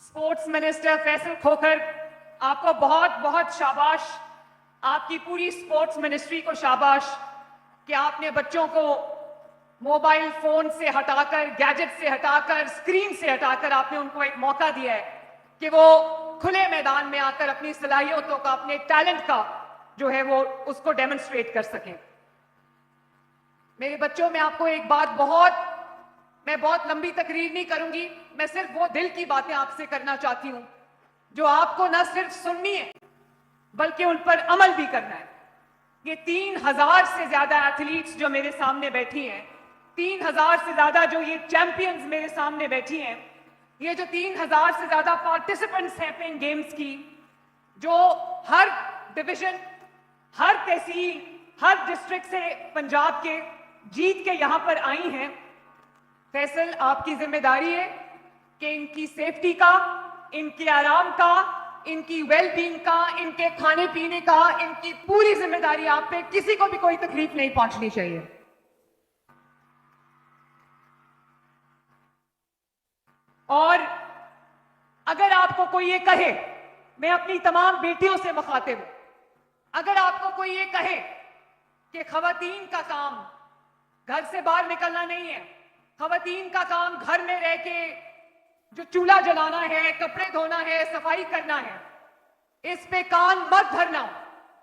Sports minister Faisal Khokhar, आपको बहुत बहुत शाबाश। आपकी पूरी स्पोर्ट्स मिनिस्ट्री को शाबाश कि आपने बच्चों को मोबाइल फोन से हटाकर, गैजेट से हटाकर, स्क्रीन से हटाकर आपने उनको एक मौका दिया है कि वो खुले मैदान में आकर अपनी सलाहियतों का, अपने टैलेंट का जो है वो उसको डेमोन्स्ट्रेट कर सकें। मेरे बच्चों, मैं आपको एक बात मैं बहुत लंबी तकरीर नहीं करूंगी, मैं सिर्फ वो दिल की बातें आपसे करना चाहती हूं जो आपको ना सिर्फ सुननी है बल्कि उन पर अमल भी करना है। ये 3000 से ज्यादा एथलीट्स जो मेरे सामने बैठी हैं, 3000 से ज्यादा जो ये चैंपियंस मेरे सामने बैठी हैं, ये जो 3000 से ज्यादा पार्टिसिपेंट्स हैं पेन गेम्स की, जो हर डिवीजन, हर तहसील, हर डिस्ट्रिक्ट से पंजाब के जीत के यहां पर आई हैं। फैसल, आपकी जिम्मेदारी है कि इनकी सेफ्टी का, इनके आराम का, इनकी वेलबींग का, इनके खाने पीने का, इनकी पूरी जिम्मेदारी आप पे, किसी को भी कोई तकलीफ नहीं पहुंचनी चाहिए। और अगर आपको कोई ये कहे, मैं अपनी तमाम बेटियों से मुखातिब हूं, अगर आपको कोई ये कहे कि खवातीन का काम घर से बाहर निकलना नहीं है, खवातीन का काम घर में रह के जो चूल्हा जलाना है, कपड़े धोना है, सफाई करना है, इस पे कान मत धरना।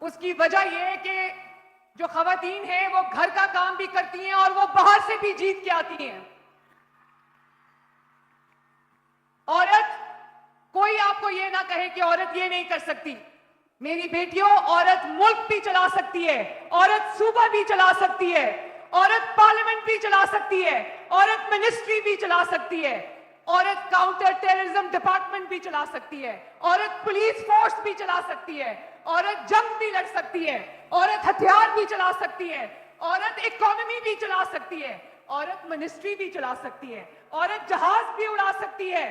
उसकी वजह यह है कि जो खवातीन है वो घर का काम भी करती हैं और वो बाहर से भी जीत के आती हैं। औरत, कोई आपको ये ना कहे कि औरत ये नहीं कर सकती। मेरी बेटियों, औरत मुल्क भी चला सकती है, औरत सूबा भी चला सकती है, औरत पार्लियामेंट भी चला सकती है, औरत मिनिस्ट्री भी चला सकती है, औरत काउंटर टेररिज्म डिपार्टमेंट भी चला सकती है, औरत पुलिस फोर्स भी चला सकती है, औरत जंग भी लड़ सकती है, औरत हथियार भी चला सकती है, औरत इकोनॉमी भी चला सकती है, औरत मिनिस्ट्री भी चला सकती है, औरत जहाज भी उड़ा सकती है,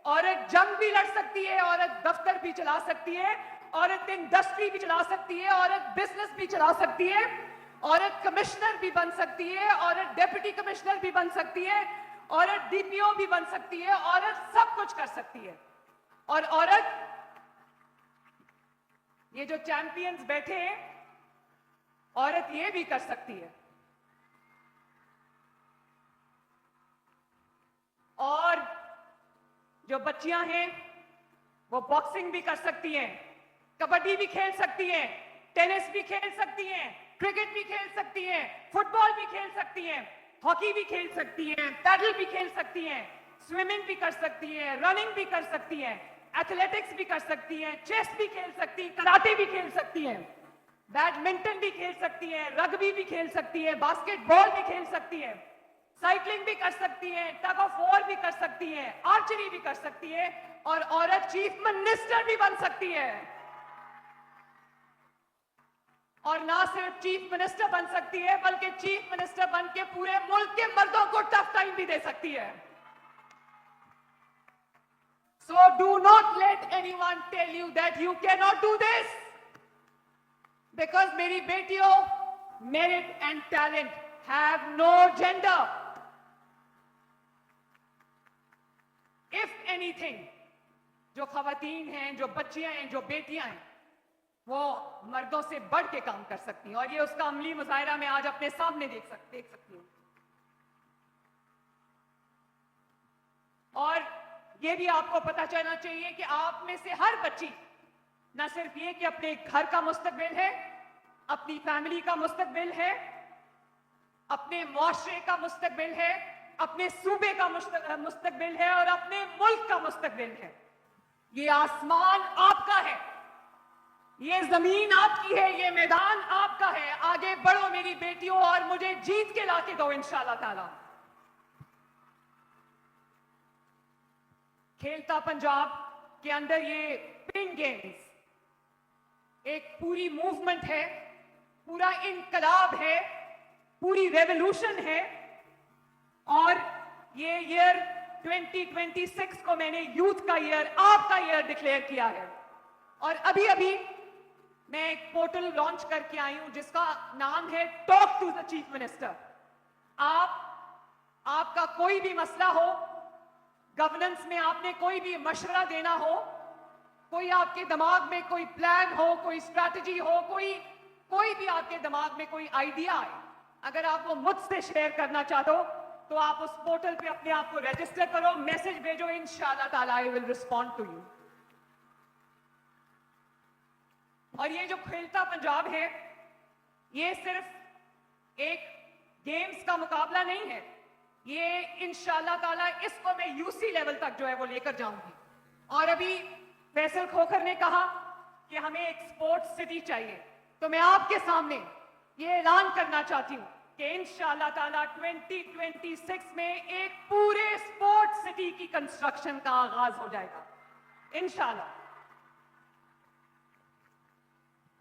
औरत जंग भी लड़ सकती है, औरत दफ्तर भी चला सकती है, औरत इंडस्ट्री भी चला सकती है, औरत बिजनेस भी चला सकती है, औरत कमिश्नर भी बन सकती है, औरत डेप्यूटी कमिश्नर भी बन सकती है, औरत डीपीओ भी बन सकती है, औरत सब कुछ कर सकती है। और औरत, ये जो चैंपियंस बैठे हैं, औरत ये भी कर सकती है। और जो बच्चियां हैं वो बॉक्सिंग भी कर सकती हैं, कबड्डी भी खेल सकती हैं, टेनिस भी खेल सकती हैं, क्रिकेट भी खेल सकती हैं, फुटबॉल भी खेल सकती हैं, हॉकी भी खेल सकती हैं, पैडल भी खेल सकती हैं, स्विमिंग भी कर सकती हैं, रनिंग भी कर सकती हैं, एथलेटिक्स भी कर सकती हैं, चेस भी खेल सकती हैं, कराटे भी खेल सकती हैं, बैडमिंटन भी खेल सकती हैं, रग्बी भी खेल सकती है, बास्केटबॉल भी खेल सकती है, साइकिलिंग भी कर सकती है, टग ऑफ वॉर भी कर सकती है, आर्चरी भी कर सकती है, और औरत चीफ मिनिस्टर भी बन सकती है। और ना सिर्फ चीफ मिनिस्टर बन सकती है बल्कि चीफ मिनिस्टर बन के पूरे मुल्क के मर्दों को टफ टाइम भी दे सकती है। So do not let anyone tell you that you cannot do this दिस, बिकॉज मेरी बेटियों, merit and talent have no gender. If anything, जो खवातीन हैं, जो बच्चियां हैं, जो बेटियां हैं, वो मर्दों से बढ़ के काम कर सकती हैं। और ये उसका अमली मुजाहिरा मैं आज अपने सामने देख सकती हूं। और ये भी आपको पता चलना चाहिए कि आप में से हर बच्ची ना सिर्फ ये कि अपने घर का मुस्तकबिल है, अपनी फैमिली का मुस्तकबिल है, अपने मुआशरे का मुस्तकबिल है, अपने सूबे का मुस्तकबिल है और अपने मुल्क का मुस्तकबिल है। ये आसमान आपका है, ये जमीन आपकी है, ये मैदान आपका है। आगे बढ़ो मेरी बेटियों और मुझे जीत के लाके दो इंशाल्लाह ताला। खेलता पंजाब के अंदर ये पिन गेम्स एक पूरी मूवमेंट है, पूरा इनकलाब है, पूरी रेवोल्यूशन है। और ये ईयर 2026 को मैंने यूथ का ईयर, आपका ईयर डिक्लेयर किया है। और अभी अभी मैं एक पोर्टल लॉन्च करके आई हूं जिसका नाम है talk to the chief minister. आपका कोई भी मसला हो, गवर्नेंस में आपने कोई भी मशवरा देना हो, कोई आपके दिमाग में कोई प्लान हो, कोई स्ट्रैटेजी हो, कोई भी आपके दिमाग में कोई आइडिया है, अगर आप वो मुझसे शेयर करना चाहते हो तो आप उस पोर्टल पे अपने आप को रजिस्टर करो, मैसेज भेजो, इंशाल्लाह ताला I will respond to you. और ये जो खेलता पंजाब है, ये सिर्फ एक गेम्स का मुकाबला नहीं है, ये इंशाल्लाह ताला इसको मैं यूसी लेवल तक जो है वो लेकर जाऊंगी। और अभी फैसल खोखर ने कहा कि हमें एक स्पोर्ट्स सिटी चाहिए, तो मैं आपके सामने ये ऐलान करना चाहती हूं कि इंशाल्लाह ताला 2026 में एक पूरे स्पोर्ट्स सिटी की कंस्ट्रक्शन का आगाज हो जाएगा इंशाल्लाह।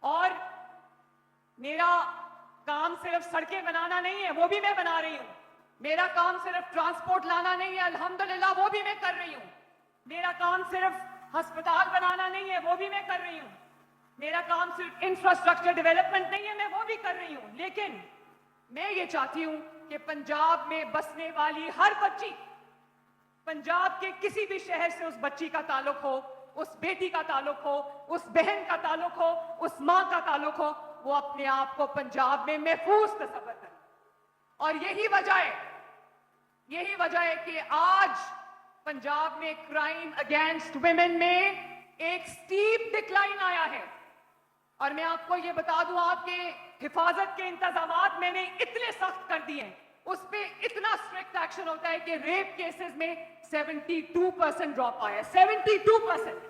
और मेरा काम सिर्फ सड़कें बनाना नहीं है, वो भी मैं बना रही हूं। मेरा काम सिर्फ ट्रांसपोर्ट लाना नहीं है, अल्हम्दुलिल्लाह वो भी मैं कर रही हूं। मेरा काम सिर्फ अस्पताल बनाना नहीं है, वो भी मैं कर रही हूं। मेरा काम सिर्फ इंफ्रास्ट्रक्चर डेवलपमेंट नहीं है, मैं वो भी कर रही हूं। लेकिन मैं ये चाहती हूं कि पंजाब में बसने वाली हर बच्ची, पंजाब के किसी भी शहर से उस बच्ची का ताल्लुक हो, उस बेटी का ताल्लुक हो, उस बहन का ताल्लुक हो, उस मां का ताल्लुक हो, वो अपने आप को पंजाब में महफूज तस्वर करे। और यही वजह है कि आज पंजाब में क्राइम अगेंस्ट वुमेन में एक स्टीप डिक्लाइन आया है। और मैं आपको ये बता दूं, आपके हिफाजत के इंतजामात मैंने इतने सख्त कर दिए हैं, उस पर इतना स्ट्रिक्ट एक्शन होता है कि रेप केसेस में 72% ड्रॉप आया है, 72%।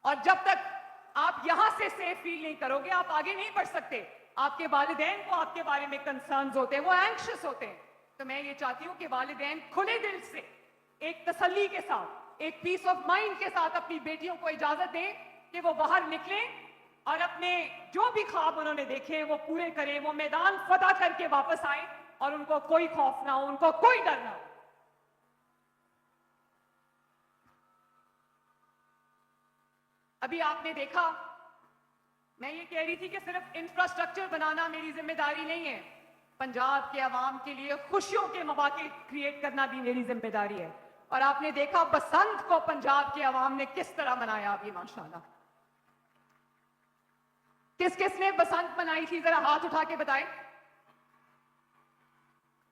और जब तक आप यहां से सेफ फील नहीं करोगे, आप आगे नहीं बढ़ सकते। आपके वालिदैन को आपके बारे में कंसर्न्स होते हैं, वो एंग्शियस होते हैं। तो मैं ये चाहती हूं कि वालिदैन खुले दिल से, एक तसल्ली के साथ, एक पीस ऑफ माइंड के साथ अपनी बेटियों को इजाजत दें कि वो बाहर निकलें और अपने जो भी ख्वाब उन्होंने देखे वो पूरे करें, वो मैदान फतह करके वापस आए और उनको कोई खौफ ना हो, उनको कोई डर ना हो। अभी आपने देखा, मैं ये कह रही थी कि सिर्फ इंफ्रास्ट्रक्चर बनाना मेरी जिम्मेदारी नहीं है, पंजाब के अवाम के लिए खुशियों के मौके क्रिएट करना भी मेरी जिम्मेदारी है। और आपने देखा बसंत को पंजाब के अवाम ने किस तरह मनाया अभी माशाल्लाह। किस किस ने बसंत मनाई थी, जरा हाथ उठा के बताएं।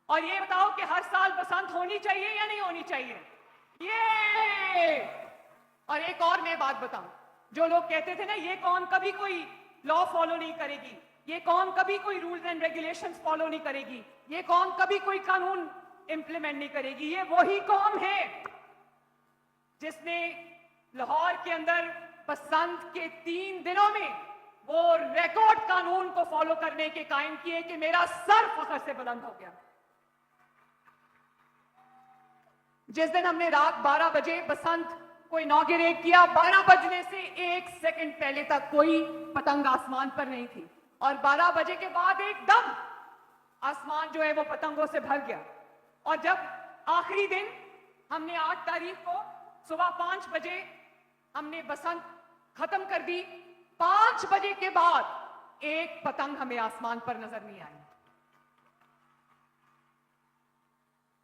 और ये बताओ कि हर साल बसंत होनी चाहिए या नहीं होनी चाहिए? ये और एक और मैं बात बताऊं, जो लोग कहते थे ना ये कौम कभी कोई लॉ फॉलो नहीं करेगी, ये कौम कभी कोई रूल्स एंड रेगुलेशंस फॉलो नहीं करेगी, ये कौम कभी कोई कानून इंप्लीमेंट नहीं करेगी, ये वही कौम है जिसने लाहौर के अंदर बसंत के 3 दिनों में वो रिकॉर्ड कानून को फॉलो करने के कायम किए कि मेरा सर फखर से बुलंद हो गया। जिस दिन हमने रात 12 बजे बसंत को इनॉग्रेट किया, 12 बजने से 1 सेकंड पहले तक कोई पतंग आसमान पर नहीं थी, और 12 बजे के बाद एकदम आसमान जो है वो पतंगों से भर गया। और जब आखिरी दिन हमने 8 तारीख को सुबह 5 बजे हमने बसंत खत्म कर दी, 5 बजे के बाद एक पतंग हमें आसमान पर नजर नहीं आई।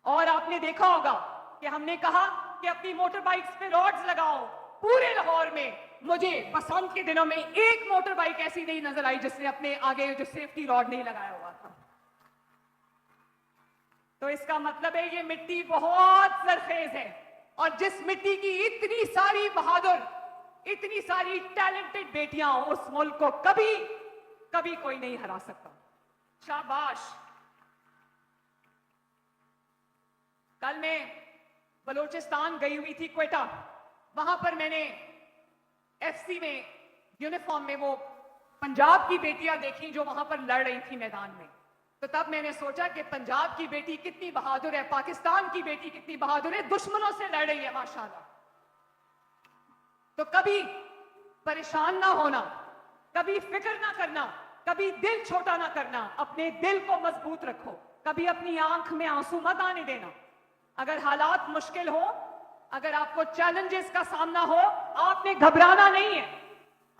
और आपने देखा होगा कि हमने कहा कि अपनी मोटर बाइक्स पे रॉड्स लगाओ। पूरे लाहौर में मुझे बसंत के दिनों में एक मोटर बाइक ऐसी नहीं नजर आई जिसने अपने आगे जो सेफ्टी रॉड नहीं लगाया हुआ था। तो इसका मतलब है ये मिट्टी बहुत सरखेज है, और जिस मिट्टी की इतनी सारी बहादुर, इतनी सारी टैलेंटेड बेटियां, उस मुल्क को कभी कभी कोई नहीं हरा सकता। शाबाश। कल मैं बलूचिस्तान गई हुई थी, क्वेटा, वहां पर मैंने एफसी में यूनिफॉर्म में वो पंजाब की बेटियां देखी जो वहां पर लड़ रही थी मैदान में। तो तब मैंने सोचा कि पंजाब की बेटी कितनी बहादुर है, पाकिस्तान की बेटी कितनी बहादुर है, दुश्मनों से लड़ रही है माशाल्लाह। तो कभी परेशान ना होना, कभी फिक्र ना करना, कभी दिल छोटा ना करना, अपने दिल को मजबूत रखो, कभी अपनी आंख में आंसू मत आने देना। अगर हालात मुश्किल हो, अगर आपको चैलेंजेस का सामना हो, आपने घबराना नहीं है।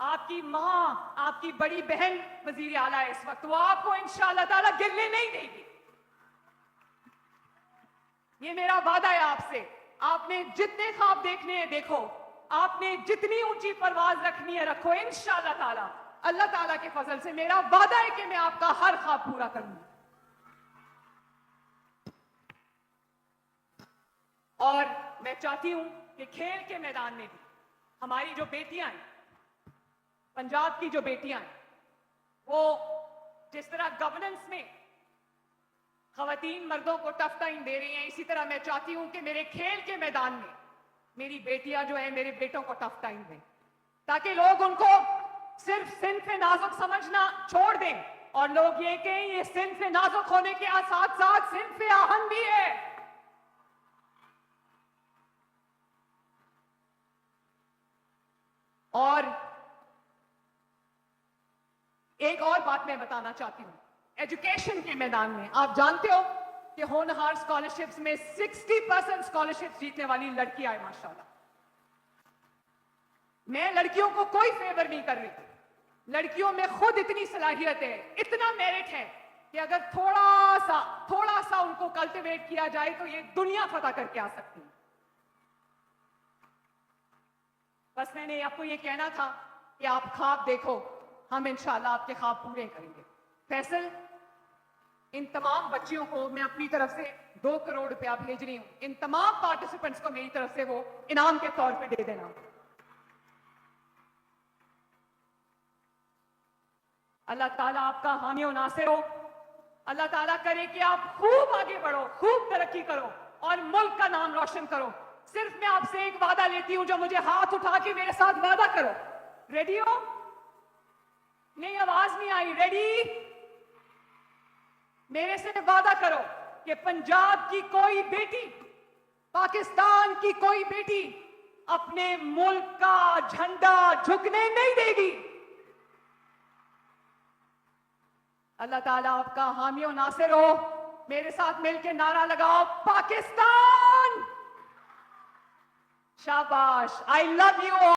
आपकी मां, आपकी बड़ी बहन वजीर आला है इस वक्त, वो आपको इंशाअल्लाह ताला गिरने नहीं देगी। ये मेरा वादा है आपसे। आपने जितने ख्वाब देखने हैं देखो, आपने जितनी ऊंची परवाज रखनी है रखो। इंशाअल्लाह ताला, अल्लाह ताला के फजल से मेरा वादा है कि मैं आपका हर ख्वाब पूरा करूंगी। और मैं चाहती हूं कि खेल के मैदान में भी हमारी जो बेटियां हैं, पंजाब की जो बेटियां हैं, वो जिस तरह गवर्नेंस में खवातीन मर्दों को टफ टाइम दे रही हैं, इसी तरह मैं चाहती हूं कि मेरे खेल के मैदान में मेरी बेटियां जो है मेरे बेटों को टफ टाइम दें, ताकि लोग उनको सिर्फ सिंफ नाजुक समझना छोड़ दें और लोग ये कहें ये सिंफ नाजुक होने के साथ साथ सिंफ आहन भी है। और एक और बात मैं बताना चाहती हूं, एजुकेशन के मैदान में आप जानते हो कि होनहार स्कॉलरशिप्स में 60% स्कॉलरशिप जीतने वाली लड़कियां है माशाल्लाह। मैं लड़कियों को कोई फेवर नहीं कर रही, लड़कियों में खुद इतनी सलाहियत है, इतना मेरिट है कि अगर थोड़ा सा उनको कल्टिवेट किया जाए तो ये दुनिया फतह करके आ सकती है। बस मैंने आपको ये कहना था कि आप ख्वाब देखो, हम इंशाल्लाह आपके ख्वाब पूरे करेंगे। फैसल, इन तमाम बच्चियों को मैं अपनी तरफ से 2 करोड़ रुपया भेज रही हूं। इन तमाम पार्टिसिपेंट्स को मेरी तरफ से वो इनाम के तौर पे दे देना। अल्लाह ताला आपका हामी और नासिर हो। अल्लाह ताला करे कि आप खूब आगे बढ़ो, खूब तरक्की करो और मुल्क का नाम रोशन करो। सिर्फ मैं आपसे एक वादा लेती हूं, जो मुझे हाथ उठा के मेरे साथ वादा करो। रेडी हो? नहीं, आवाज नहीं आई। रेडी? मेरे से वादा करो कि पंजाब की कोई बेटी, पाकिस्तान की कोई बेटी अपने मुल्क का झंडा झुकने नहीं देगी। अल्लाह ताला आपका हामी और नासिर हो। मेरे साथ मिलकर नारा लगाओ, पाकिस्तान! शाबाश। I love you.